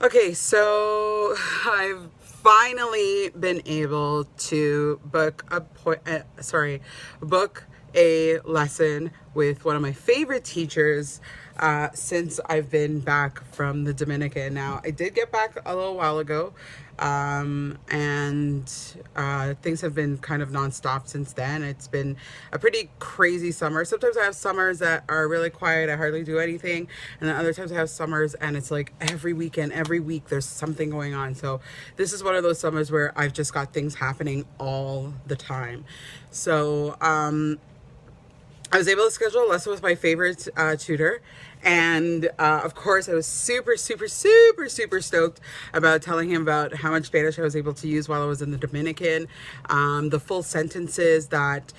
Okay, so I've finally been able to book a lesson with one of my favorite teachers since I've been back from the Dominican. Now, I did get back a little while ago, and things have been kind of nonstop since then. It's been a pretty crazy summer. Sometimes I have summers that are really quiet, I hardly do anything, and then other times I have summers and it's like every weekend, every week, there's something going on. So this is one of those summers where I've just got things happening all the time. So, I was able to schedule a lesson with my favorite tutor. And of course, I was super, super, super, super stoked about telling him about how much Spanish I was able to use while I was in the Dominican. The full sentences that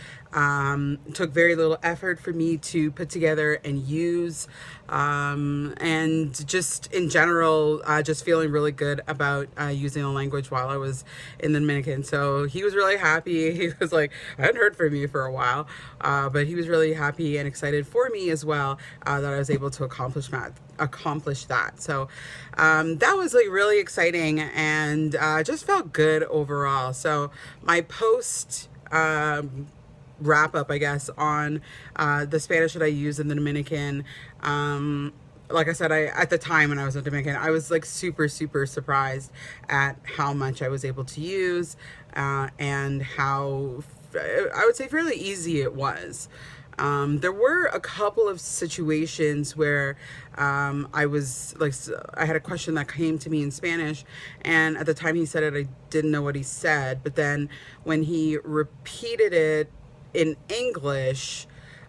took very little effort for me to put together and use. And just in general, just feeling really good about using the language while I was in the Dominican. So he was really happy. He was like, I hadn't heard from you for a while, but he was really happy and excited for me as well that I was able to accomplish that. So that was like really exciting and just felt good overall. So my post wrap up, I guess, on the Spanish that I use in the Dominican. Like I said, at the time when I was in Dominican, I was like super, super surprised at how much I was able to use and how I would say fairly easy it was. There were a couple of situations where I was like, I had a question that came to me in Spanish, and at the time he said it, I didn't know what he said. But then when he repeated it in English,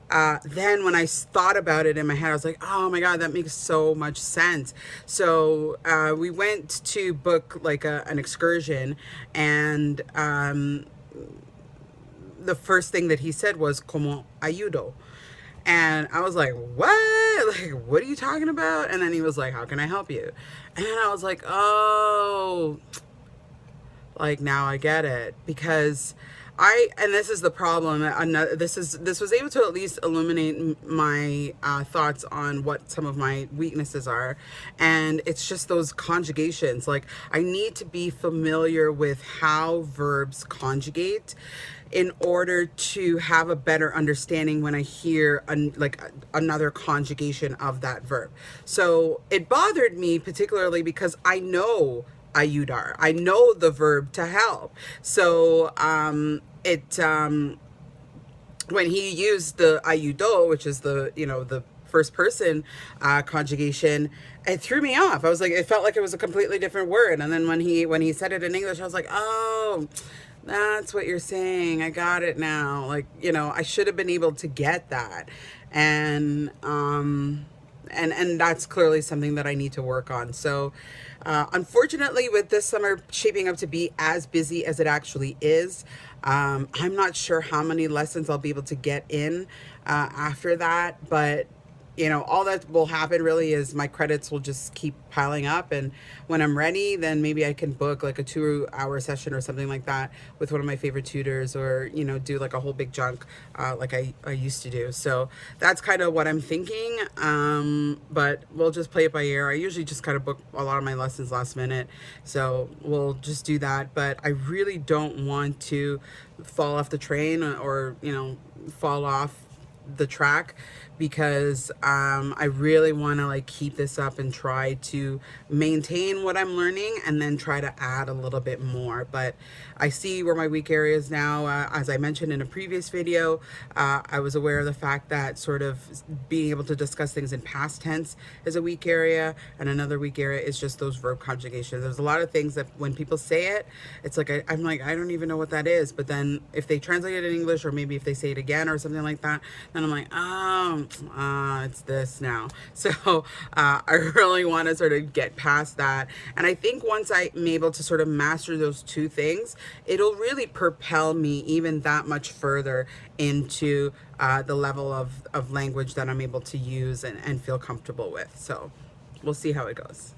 then when I thought about it in my head, I was like, oh my God, that makes so much sense. So we went to book like an excursion, and the first thing that he said was como ayudo. And I was like, what? Like, what are you talking about? And then he was like, how can I help you? And I was like, oh, like now I get it. Because and this is the problem. This was able to at least illuminate my thoughts on what some of my weaknesses are, and it's just those conjugations. Like I need to be familiar with how verbs conjugate in order to have a better understanding when I hear another conjugation of that verb. So it bothered me particularly because I know ayudar. I know the verb to help. So when he used the ayudó, which is the first person conjugation, it threw me off. I was like, it felt like it was a completely different word. And then when he said it in English, I was like, oh, that's what you're saying. I got it now. Like, I should have been able to get that. And that's clearly something that I need to work on. So unfortunately, with this summer shaping up to be as busy as it actually is, I'm not sure how many lessons I'll be able to get in after that, but all that will happen really is my credits will just keep piling up. And when I'm ready, then maybe I can book like a 2-hour session or something like that with one of my favorite tutors, or, do like a whole big chunk like I used to do. So that's kind of what I'm thinking. But we'll just play it by ear. I usually just kind of book a lot of my lessons last minute. So we'll just do that. But I really don't want to fall off the train or fall off the track, because I really want to like keep this up and try to maintain what I'm learning and then try to add a little bit more. But I see where my weak areas now. As I mentioned in a previous video, I was aware of the fact that sort of being able to discuss things in past tense is a weak area, and another weak area is just those verb conjugations. There's a lot of things that when people say it, it's like I'm like, I don't even know what that is. But then if they translate it in English, or maybe if they say it again or something like that, then I'm like, oh, it's this now. So I really want to sort of get past that. And I think once I'm able to sort of master those two things, it'll really propel me even that much further into the level of language that I'm able to use and feel comfortable with. So we'll see how it goes.